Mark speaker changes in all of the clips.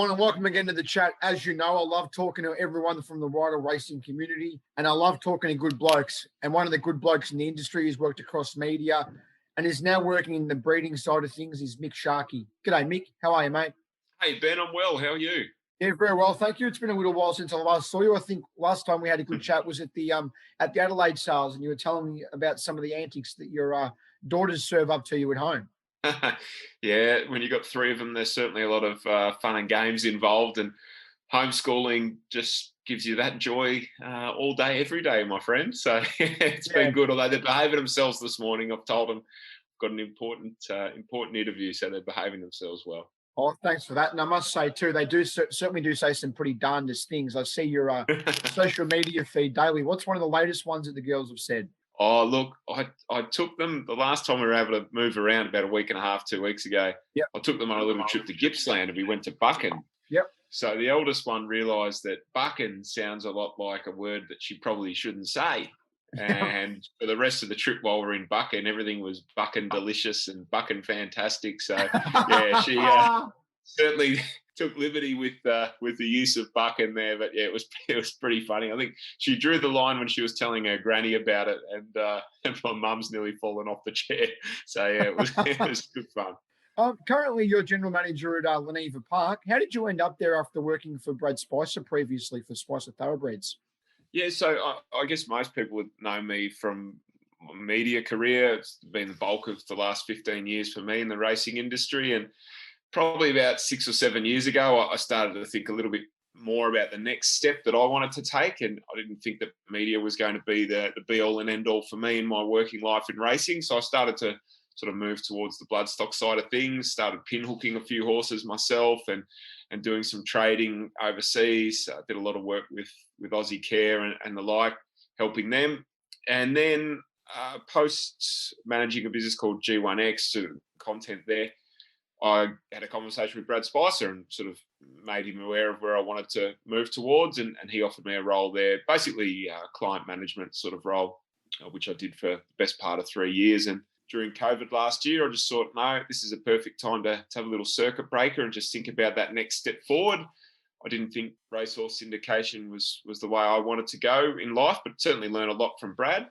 Speaker 1: Morning, welcome again to the chat. As you know, I love talking to everyone from the rider racing community, and I love talking to good blokes. And one of the good blokes in the industry has worked across media and is now working in the breeding side of things is Mick Sharkie. G'day, Mick. How are you, mate?
Speaker 2: Hey, Ben, I'm well. How are you?
Speaker 1: Yeah, very well, thank you. It's been a little while since I last saw you. I think last time we had a good chat was at the Adelaide sales, and you were telling me about some of the antics that your daughters serve up to you at home.
Speaker 2: Yeah, when you've got three of them, there's certainly a lot of fun and games involved, and homeschooling just gives you that joy all day, every day, my friend. So it's been good, although they're behaving themselves this morning. I've told them I've got an important interview, so they're behaving themselves well.
Speaker 1: Oh, thanks for that. And I must say too, they do certainly do say some pretty darndest things. I see your social media feed daily. What's one of the latest ones that the girls have said?
Speaker 2: Oh, look, I took them the last time we were able to move around about a week and a half, 2 weeks ago.
Speaker 1: Yep.
Speaker 2: I took them on a little trip to Gippsland and we went to buchan.
Speaker 1: Yep.
Speaker 2: So the eldest one realised that buchan sounds a lot like a word that she probably shouldn't say. And for the rest of the trip while we were in buchan, everything was buchan delicious and buchan fantastic. So, yeah, she certainly took liberty with the use of buchan there, but yeah, it was pretty funny. I think she drew the line when she was telling her granny about it, and my mum's nearly fallen off the chair. So yeah, it was good fun.
Speaker 1: Currently, you're general manager at Leneva Park. How did you end up there after working for Brad Spicer previously for Spicer Thoroughbreds?
Speaker 2: Yeah, so I guess most people would know me from my media career. It's been the bulk of the last 15 years for me in the racing industry, and probably about 6 or 7 years ago, I started to think a little bit more about the next step that I wanted to take. And I didn't think that media was going to be the be all and end all for me in my working life in racing. So I started to sort of move towards the Bloodstock side of things, started pinhooking a few horses myself and doing some trading overseas. I did a lot of work with Aussie Care and the like, helping them. And then post managing a business called G1X, to content there, I had a conversation with Brad Spicer and sort of made him aware of where I wanted to move towards, and he offered me a role there, basically client management sort of role, which I did for the best part of 3 years. And during COVID last year, I just thought, no, this is a perfect time to have a little circuit breaker and just think about that next step forward. I didn't think racehorse syndication was the way I wanted to go in life, but certainly learned a lot from Brad.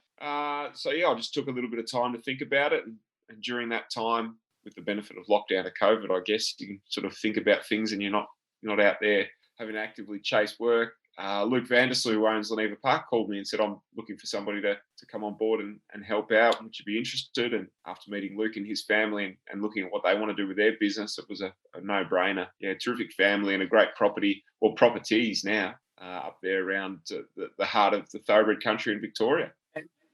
Speaker 2: So yeah, I just took a little bit of time to think about it, and during that time, with the benefit of lockdown of COVID, I guess you can sort of think about things and you're not out there having to actively chase work. Luke Vandersloot, who owns Leneva Park, called me and said, I'm looking for somebody to come on board and help out. Would you be interested? And after meeting Luke and his family and looking at what they want to do with their business, it was a no-brainer. Yeah, terrific family and a great property, or properties now, up there around the heart of the thoroughbred country in Victoria.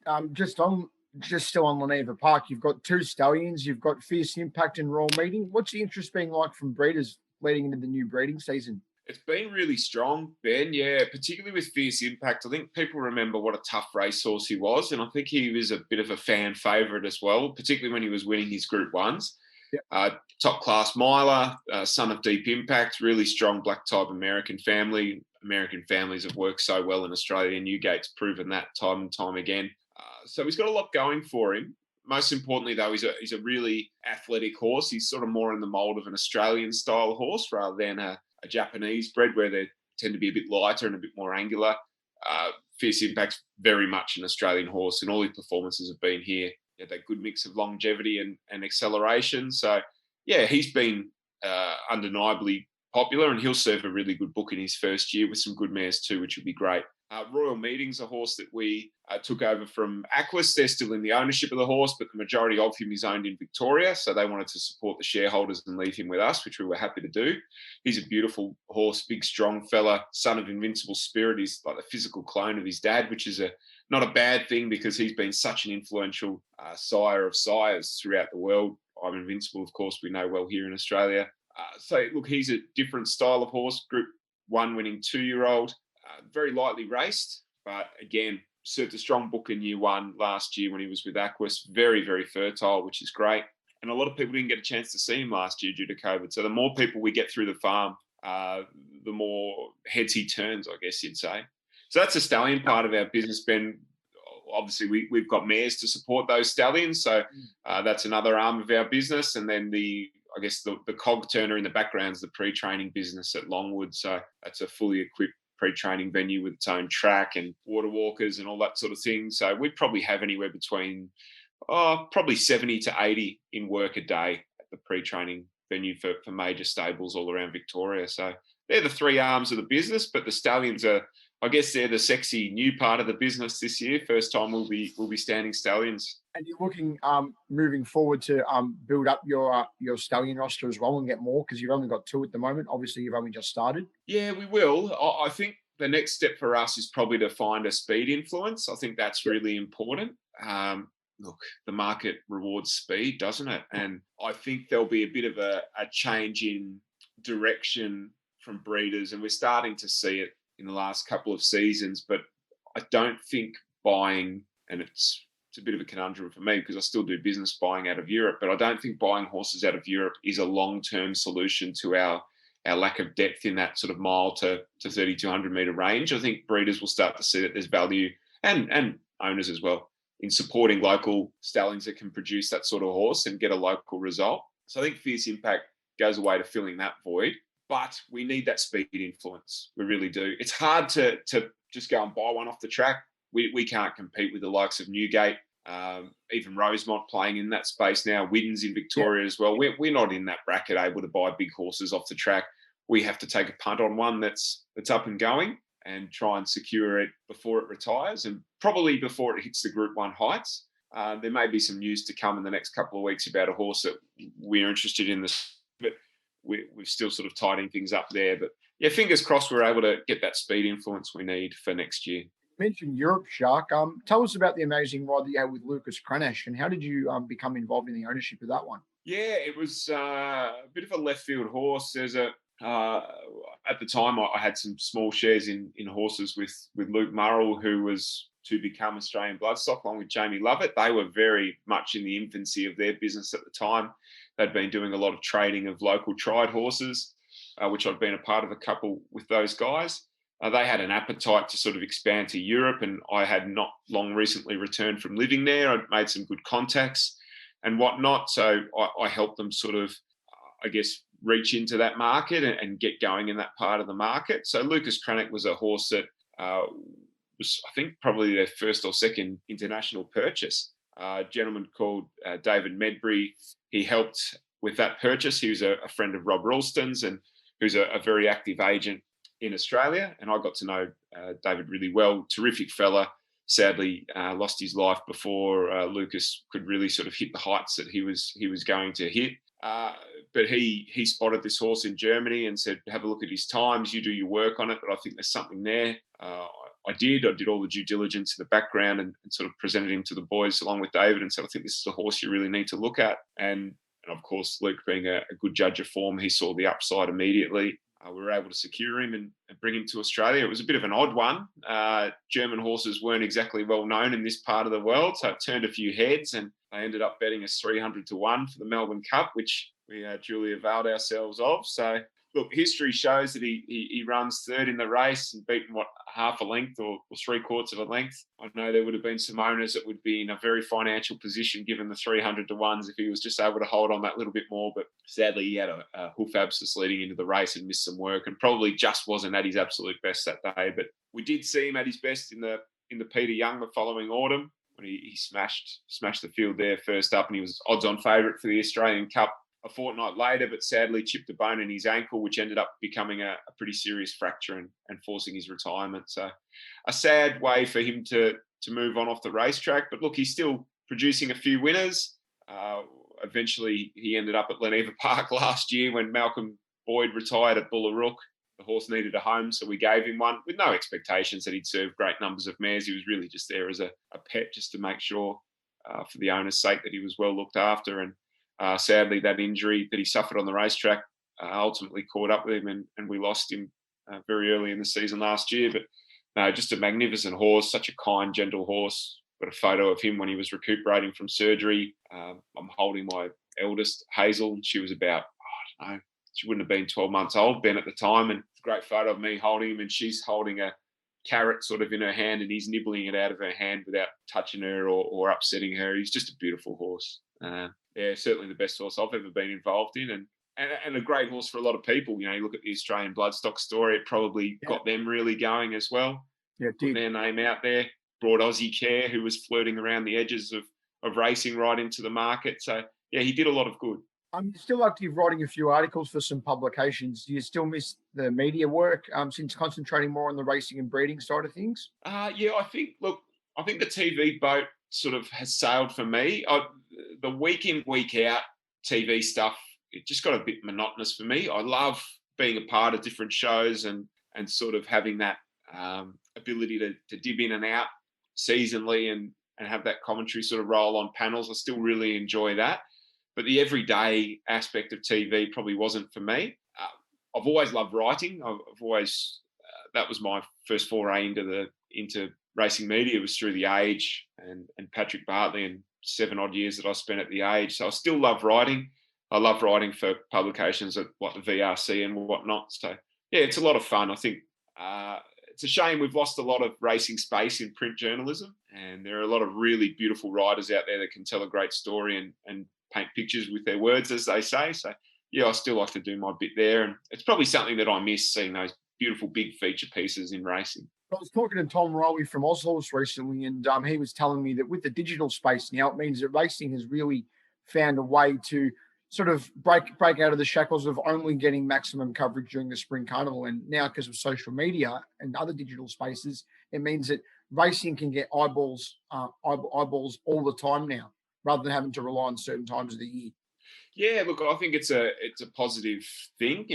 Speaker 1: And just still on Leneva Park, you've got two stallions, you've got Fierce Impact and Royal Meeting. What's the interest been like from breeders leading into the new breeding season?
Speaker 2: It's been really strong, Ben, yeah, particularly with Fierce Impact. I think people remember what a tough racehorse he was, and I think he was a bit of a fan favourite as well, particularly when he was winning his Group 1s. Yep. Top-class miler, son of Deep Impact, really strong black-type American family. American families have worked so well in Australia, and Newgate's proven that time and time again. So he's got a lot going for him. Most importantly, though, he's a really athletic horse. He's sort of more in the mould of an Australian-style horse rather than a Japanese bred, where they tend to be a bit lighter and a bit more angular. Fierce Impact's very much an Australian horse, and all his performances have been here. He had that good mix of longevity and acceleration. So, yeah, he's been undeniably popular, and he'll serve a really good book in his first year with some good mares too, which would be great. Royal Meeting's a horse that we took over from Aquis. They're still in the ownership of the horse, but the majority of him is owned in Victoria. So they wanted to support the shareholders and leave him with us, which we were happy to do. He's a beautiful horse, big, strong fella, son of Invincible Spirit. He's like the physical clone of his dad, which is not a bad thing because he's been such an influential sire of sires throughout the world. I'm Invincible, of course, we know well here in Australia. So, look, he's a different style of horse, Group 1 winning 2-year-old. Very lightly raced, but again, served a strong book in year 1 last year when he was with Aquis. Very, very fertile, which is great. And a lot of people didn't get a chance to see him last year due to COVID. So the more people we get through the farm, the more heads he turns, I guess you'd say. So that's the stallion part of our business, Ben. Obviously, we've got mares to support those stallions. So that's another arm of our business. And then the I guess the cog turner in the background is the pre-training business at Longwood. So that's a fully equipped pre-training venue with its own track and water walkers and all that sort of thing. So we'd probably have anywhere between probably 70 to 80 in work a day at the pre-training venue for major stables all around Victoria. So they're the three arms of the business, but the Stallions are, I guess, they're the sexy new part of the business this year. First time we'll be standing Stallions.
Speaker 1: And you're looking moving forward to build up your stallion roster as well and get more, because you've only got two at the moment. Obviously, you've only just started.
Speaker 2: Yeah, we will. I think the next step for us is probably to find a speed influence. I think that's really important. Look, the market rewards speed, doesn't it? And I think there'll be a bit of a change in direction from breeders, and we're starting to see it in the last couple of seasons. But I don't think buying, and it's a bit of a conundrum for me because I still do business buying out of Europe, but I don't think buying horses out of Europe is a long-term solution to our lack of depth in that sort of mile to 3,200 metre range. I think breeders will start to see that there's value, and owners as well, in supporting local stallions that can produce that sort of horse and get a local result. So I think Fierce Impact goes away to filling that void, but we need that speed influence. We really do. It's hard to just go and buy one off the track. We can't compete with the likes of Newgate, even Rosemont playing in that space now, Widden's in Victoria as well. We're not in that bracket able to buy big horses off the track. We have to take a punt on one that's up and going and try and secure it before it retires, and probably before it hits the Group 1 heights. There may be some news to come in the next couple of weeks about a horse that we're interested in, but we're still sort of tidying things up there. But yeah, fingers crossed we're able to get that speed influence we need for next year.
Speaker 1: Mentioned Europe, Shark. Tell us about the amazing ride that you had with Lucas Cranach, and how did you become involved in the ownership of that one?
Speaker 2: Yeah, it was a bit of a left field horse. There's at the time I had some small shares in horses with Luke Murrell, who was to become Australian Bloodstock, along with Jamie Lovett. They were very much in the infancy of their business at the time. They'd been doing a lot of trading of local tried horses, which I'd been a part of a couple with those guys. They had an appetite to sort of expand to Europe, and I had not long recently returned from living there. I'd made some good contacts and whatnot. So I helped them sort of, I guess, reach into that market and get going in that part of the market. So Lucas Cranach was a horse that was, I think, probably their first or second international purchase. A gentleman called David Medbury, he helped with that purchase. He was a friend of Rob Ralston's, and who's a very active agent in Australia. And I got to know David really well. Terrific fella. Sadly, lost his life before Lucas could really sort of hit the heights that he was going to hit. But he spotted this horse in Germany and said, have a look at his times, you do your work on it, but I think there's something there. I did all the due diligence in the background and sort of presented him to the boys along with David and said, I think this is a horse you really need to look at. And of course, Luke being a good judge of form, he saw the upside immediately. We were able to secure him and bring him to Australia. It was a bit of an odd one. German horses weren't exactly well known in this part of the world, so it turned a few heads, and they ended up betting us 300 to 1 for the Melbourne Cup, which we duly availed ourselves of. So, look, history shows that he runs third in the race and beaten, half a length or 3/4 of a length. I know there would have been some owners that would be in a very financial position given the 300 to 1s if he was just able to hold on that little bit more. But sadly, he had a hoof abscess leading into the race and missed some work and probably just wasn't at his absolute best that day. But we did see him at his best in the Peter Young the following autumn when he smashed the field there first up, and he was odds-on favourite for the Australian Cup a fortnight later, but sadly chipped a bone in his ankle, which ended up becoming a pretty serious fracture and forcing his retirement. So a sad way for him to move on off the racetrack. But look, he's still producing a few winners. Eventually, he ended up at Leneva Park last year when Malcolm Boyd retired at Bullarook. The horse needed a home, so we gave him one with no expectations that he'd serve great numbers of mares. He was really just there as a pet just to make sure for the owner's sake that he was well looked after. And sadly, that injury that he suffered on the racetrack ultimately caught up with him, and we lost him very early in the season last year. But no, just a magnificent horse, such a kind, gentle horse. Got a photo of him when he was recuperating from surgery. I'm holding my eldest, Hazel, and she was about, I don't know, she wouldn't have been 12 months old, Ben, at the time. And it's a great photo of me holding him, and she's holding a carrot sort of in her hand, and he's nibbling it out of her hand without touching her or upsetting her. He's just a beautiful horse. Yeah, certainly the best horse I've ever been involved in, and a great horse for a lot of people. You look at the Australian Bloodstock story; it probably
Speaker 1: Yeah,
Speaker 2: got them really going as well,
Speaker 1: yeah, it
Speaker 2: putting
Speaker 1: did.
Speaker 2: their name out there. Brought Aussie Care, who was flirting around the edges of racing, right into the market. So yeah, he did a lot of good.
Speaker 1: I'm still active writing a few articles for some publications. Do you still miss the media work since concentrating more on the racing and breeding side of things?
Speaker 2: Yeah, I think the TV boat sort of has sailed for me. The week in, week out TV stuff, it just got a bit monotonous for me. I love being a part of different shows and sort of having that ability to dip in and out seasonally and have that commentary sort of roll on panels. I still really enjoy that. But the everyday aspect of TV probably wasn't for me. I've always loved writing. I've always that was my first foray into racing media. It was through the Age and Patrick Bartley and 7 odd years that I spent at the Age. So I still love writing. I love writing for publications like the VRC and whatnot. So yeah, it's a lot of fun. I think it's a shame we've lost a lot of racing space in print journalism, and there are a lot of really beautiful writers out there that can tell a great story and paint pictures with their words, as they say. So yeah, I still like to do my bit there, and it's probably something that I miss, seeing those beautiful big feature pieces in racing.
Speaker 1: I was talking to Tom Rowley from Oshorse recently, and he was telling me that with the digital space now, it means that racing has really found a way to sort of break out of the shackles of only getting maximum coverage during the spring carnival. And now, because of social media and other digital spaces, it means that racing can get eyeballs all the time now, rather than having to rely on certain times of the year.
Speaker 2: Yeah, look, I think it's a positive thing.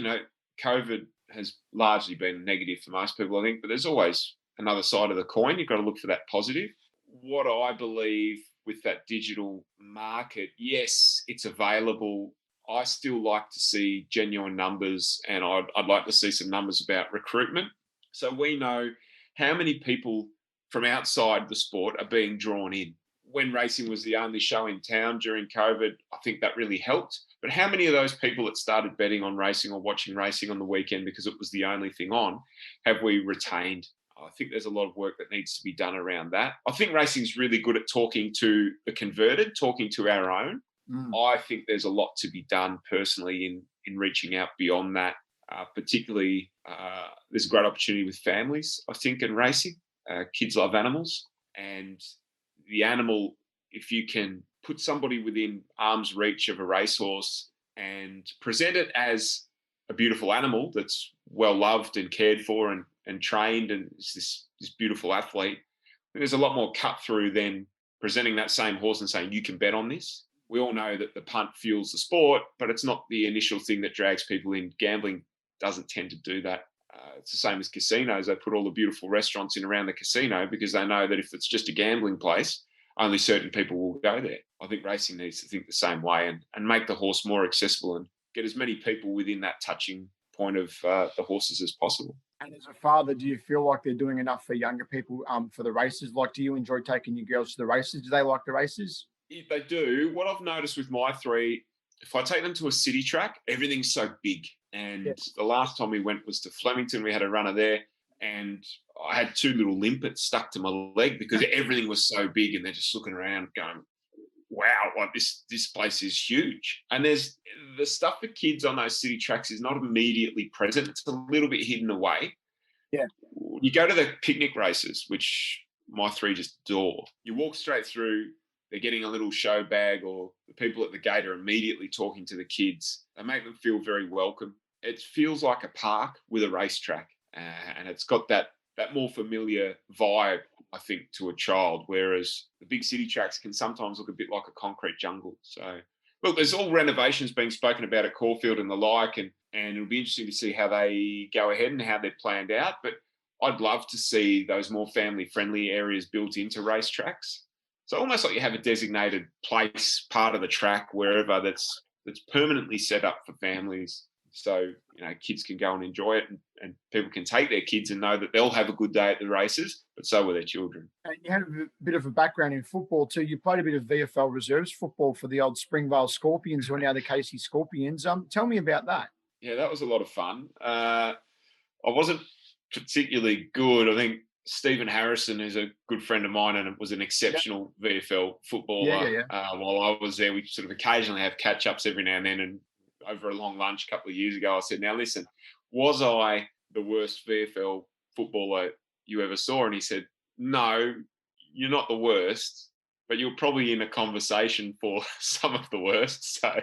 Speaker 2: COVID has largely been negative for most people, I think, but there's always another side of the coin. You've got to look for that positive. What I believe with that digital market, yes, it's available. I still like to see genuine numbers, and I'd like to see some numbers about recruitment. So we know how many people from outside the sport are being drawn in. When racing was the only show in town during COVID, I think that really helped. But how many of those people that started betting on racing or watching racing on the weekend because it was the only thing on, have we retained? I think there's a lot of work that needs to be done around that. I think racing's really good at talking to the converted, talking to our own. I think there's a lot to be done personally in reaching out beyond that. Particularly, there's a great opportunity with families, I think, in racing. Kids love animals, and the animal, if you can put somebody within arm's reach of a racehorse and present it as a beautiful animal that's well loved and cared for and trained, and it's this beautiful athlete, there's a lot more cut through than presenting that same horse and saying, you can bet on this. We all know that the punt fuels the sport, but it's not the initial thing that drags people in. Gambling doesn't tend to do that. It's the same as casinos. They put all the beautiful restaurants in around the casino because they know that if it's just a gambling place, only certain people will go there. I think racing needs to think the same way and make the horse more accessible and get as many people within that touching point of the horses as possible.
Speaker 1: And as a father, do you feel like they're doing enough for younger people for the races? Like, do you enjoy taking your girls to the races? Do they like the races?
Speaker 2: If they do, what I've noticed with my three, if I take them to a city track, everything's so big. And the last time we went was to Flemington. We had a runner there, and I had 2 little limpets stuck to my leg because everything was so big, and they're just looking around going, wow, like this place is huge. And there's the stuff for kids on those city tracks is not immediately present. It's a little bit hidden away.
Speaker 1: Yeah.
Speaker 2: You go to the picnic races, which my 3 just adore. You walk straight through, they're getting a little show bag, or the people at the gate are immediately talking to the kids. They make them feel very welcome. It feels like a park with a racetrack, and it's got that more familiar vibe, I think, to a child, whereas the big city tracks can sometimes look a bit like a concrete jungle. So, look, there's all renovations being spoken about at Caulfield and the like, and it'll be interesting to see how they go ahead and how they're planned out. But I'd love to see those more family-friendly areas built into racetracks. So almost like you have a designated place, part of the track, wherever that's permanently set up for families. So, kids can go and enjoy it, and people can take their kids and know that they'll have a good day at the races, but so will their children.
Speaker 1: And you had a bit of a background in football too. You played a bit of VFL reserves football for the old Springvale Scorpions, who are now the Casey Scorpions. Tell me about that.
Speaker 2: Yeah, that was a lot of fun. I wasn't particularly good. I think Stephen Harrison, who's a good friend of mine and was an exceptional VFL footballer. While I was there, we sort of occasionally have catch-ups every now and then. And over a long lunch a couple of years ago, I said, now listen, was I the worst VFL footballer you ever saw? And he said, no, you're not the worst, but you're probably in a conversation for some of the worst. So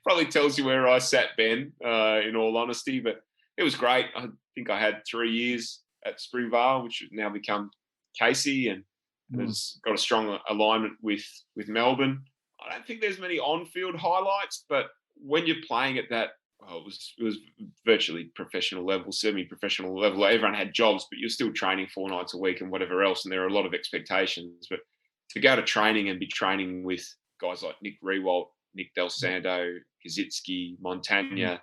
Speaker 2: probably tells you where I sat, Ben, in all honesty. But it was great. I think I had 3 years at Springvale, which has now become Casey, and has got a strong alignment with Melbourne. I don't think there's many on-field highlights, but when you're playing at that, it was virtually professional level, semi-professional level. Everyone had jobs, but you're still training 4 nights a week and whatever else, and there are a lot of expectations. But to go to training and be training with guys like Nick Rewalt, Nick Del Santo, Kazitsky, Montagna,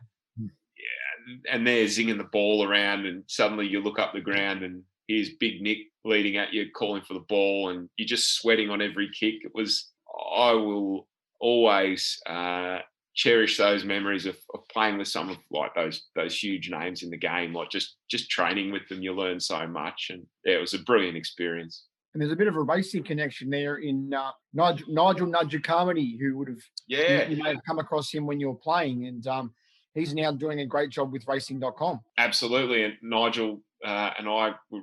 Speaker 2: and they're zinging the ball around, and suddenly you look up the ground and here's Big Nick leading at you, calling for the ball, and you're just sweating on every kick. I will always cherish those memories of playing with some of like those huge names in the game. Like just training with them, you learn so much, and it was a brilliant experience.
Speaker 1: And there's a bit of a racing connection there in Nigel Nudger Carmody, who would have you may have come across him when you were playing, and he's now doing a great job with racing.com.
Speaker 2: Absolutely. And Nigel and I were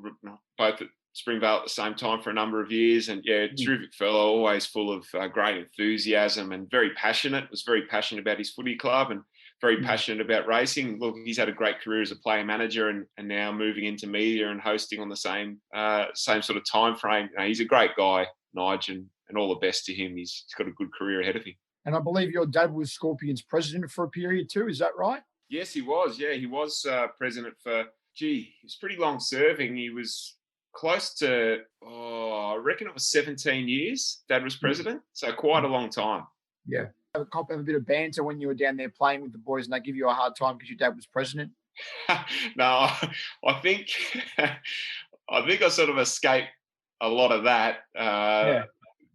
Speaker 2: both at Springvale at the same time for a number of years. And terrific fellow, always full of great enthusiasm and very passionate. Was very passionate about his footy club and very passionate about racing. Look, he's had a great career as a player manager and now moving into media and hosting on the same sort of time frame. He's a great guy, Nigel, and all the best to him. He's got a good career ahead of him.
Speaker 1: And I believe your dad was Scorpions president for a period too. Is that right?
Speaker 2: Yes, he was. Yeah, he was president for, he was pretty long serving. He was close to, I reckon it was 17 years Dad was president. So quite a long time.
Speaker 1: Yeah. Have a bit of banter when you were down there playing with the boys and they give you a hard time because your dad was president?
Speaker 2: No, I think I sort of escaped a lot of that.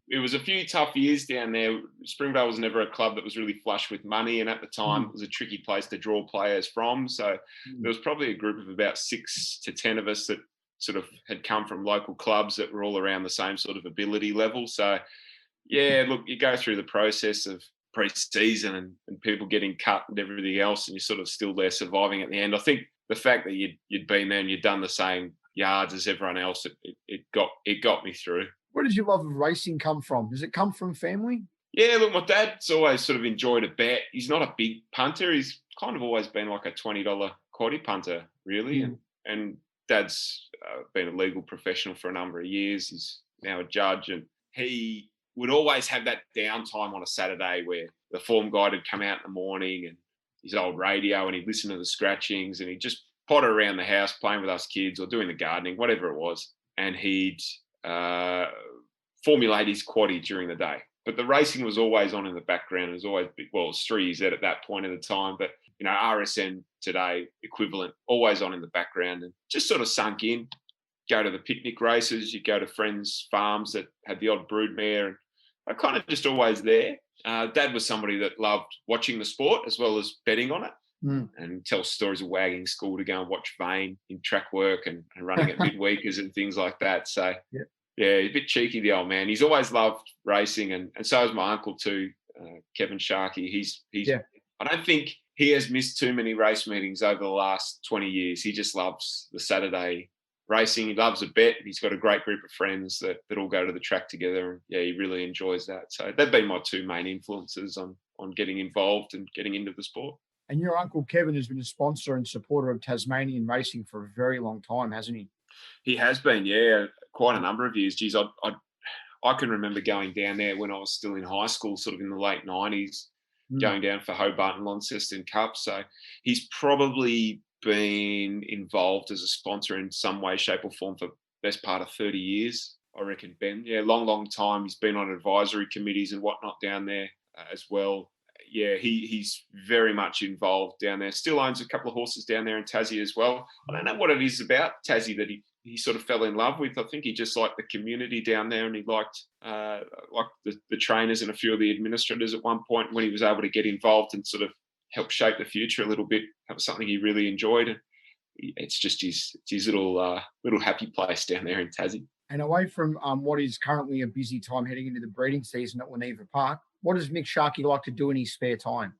Speaker 2: It was a few tough years down there. Springvale was never a club that was really flush with money, and at the time it was a tricky place to draw players from. So there was probably a group of about 6 to 10 of us that sort of had come from local clubs that were all around the same sort of ability level. So, look, you go through the process of pre-season and people getting cut and everything else, and you're sort of still there surviving at the end. I think the fact that you'd been there and you'd done the same yards as everyone else, it got me through.
Speaker 1: Where does your love of racing come from? Does it come from family?
Speaker 2: Yeah, look, my dad's always sort of enjoyed a bet. He's not a big punter. He's kind of always been like a $20 quaddie punter, really. And Dad's been a legal professional for a number of years. He's now a judge, and he would always have that downtime on a Saturday where the form guide would come out in the morning and his old radio, and he'd listen to the scratchings, and he'd just potter around the house playing with us kids or doing the gardening, whatever it was. And he'd formulate his quaddie during the day. But the racing was always on in the background. It was always, it was 3Z at that point in the time, but RSN today equivalent, always on in the background, and just sort of sunk in. Go to the picnic races, you go to friends' farms that had the odd broodmare, and I kind of just always there. Dad was somebody that loved watching the sport as well as betting on it, and tells stories of wagging school to go and watch Vane in track work and running at midweekers and things like that. So, a bit cheeky, the old man. He's always loved racing, and so has my uncle too, Kevin Sharkie. He's I don't think he has missed too many race meetings over the last 20 years. He just loves the Saturday racing. He loves a bet. He's got a great group of friends that all go to the track together. And he really enjoys that. So they've been my 2 main influences on getting involved and getting into the sport. And
Speaker 1: your uncle Kevin has been a sponsor and supporter of Tasmanian racing for a very long time, hasn't he?
Speaker 2: He has been, quite a number of years. Geez, I can remember going down there when I was still in high school, sort of in the late 90s, going down for Hobart and Launceston Cup. So he's probably been involved as a sponsor in some way, shape or form for the best part of 30 years, I reckon, Ben. Long time. He's been on advisory committees and whatnot down there as well. He's very much involved down there. Still owns a couple of horses down there in Tassie as well. I don't know what it is about Tassie that he sort of fell in love with. I think he just liked the community down there, and he liked the trainers and a few of the administrators at one point when he was able to get involved and sort of help shape the future a little bit. That was something he really enjoyed. And it's just his little happy place down there in Tassie.
Speaker 1: And away from what is currently a busy time heading into the breeding season at Leneva Park, what does Mick Sharkie like to do in his spare time?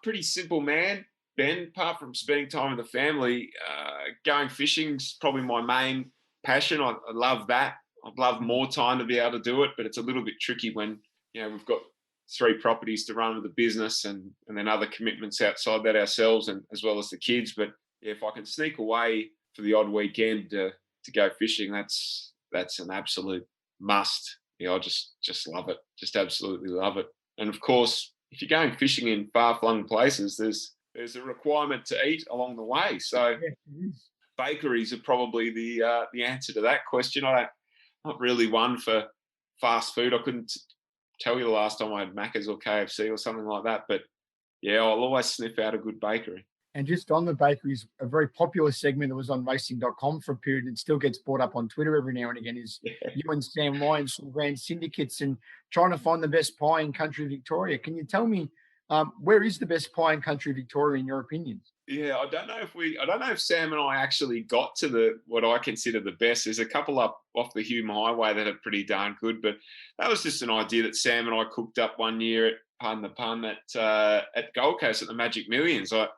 Speaker 2: Pretty simple, man. Ben, apart from spending time with the family, going fishing's probably my main passion. I love that. I'd love more time to be able to do it, but it's a little bit tricky when, we've got 3 properties to run with the business and then other commitments outside that ourselves and as well as the kids. But if I can sneak away for the odd weekend to go fishing, that's an absolute must. I just love it. Just absolutely love it. And of course, if you're going fishing in far-flung places, there's a requirement to eat along the way. So bakeries are probably the answer to that question. I'm not really one for fast food. I couldn't tell you the last time I had Macca's or KFC or something like that. But yeah, I'll always sniff out a good bakery. And
Speaker 1: just on the bakeries, a very popular segment that was on racing.com for a period and still gets brought up on Twitter every now and again is you and Sam Lyons from Grand Syndicates and trying to find the best pie in country Victoria. Can you tell me where is the best pie in country Victoria in your opinion?
Speaker 2: Yeah, I don't know if Sam and I actually got to what I consider the best. There's a couple up off the Hume Highway that are pretty darn good, but that was just an idea that Sam and I cooked up one year at, pardon the pun, at Gold Coast at the Magic Millions.
Speaker 1: Okay.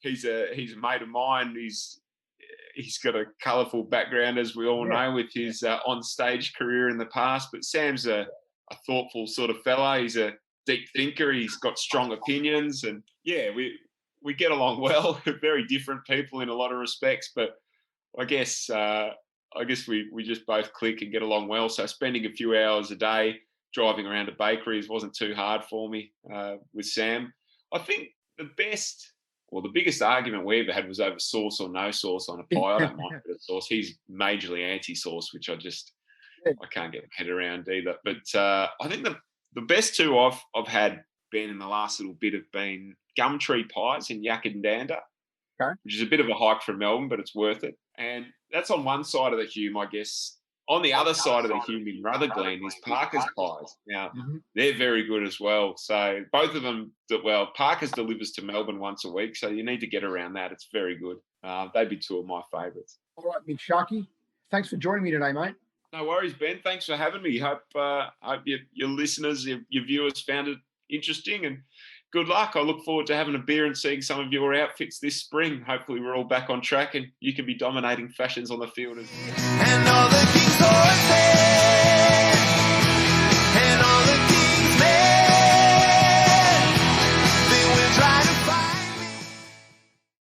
Speaker 2: He's a mate of mine. He's got a colourful background, as we all know, with his on-stage career in the past. But Sam's a thoughtful sort of fella. He's a deep thinker. He's got strong opinions, and we get along well. Very different people in a lot of respects, but I guess we just both click and get along well. So spending a few hours a day driving around to bakeries wasn't too hard for me with Sam. I think the biggest argument we ever had was over sauce or no sauce on a pie. I don't mind a bit of sauce. He's majorly anti-sauce, which I can't get my head around either. But I think the best two I've had, Ben, in the last little bit have been Gumtree pies in Yakandanda, which is a bit of a hike from Melbourne, but it's worth it. And that's on one side of the Hume, I guess. On the other side of the Hume in Rutherglen is Parker's pies. Now, they're very good as well. So both of them, Parker's delivers to Melbourne once a week, so you need to get around that. It's very good. They'd be two of my favourites.
Speaker 1: All right, Mick Sharkie, thanks for joining me today, mate.
Speaker 2: No worries, Ben. Thanks for having me. Hope your listeners, your viewers found it interesting, and good luck. I look forward to having a beer and seeing some of your outfits this spring. Hopefully we're all back on track and you can be dominating fashions on the field as well. And all the kings always say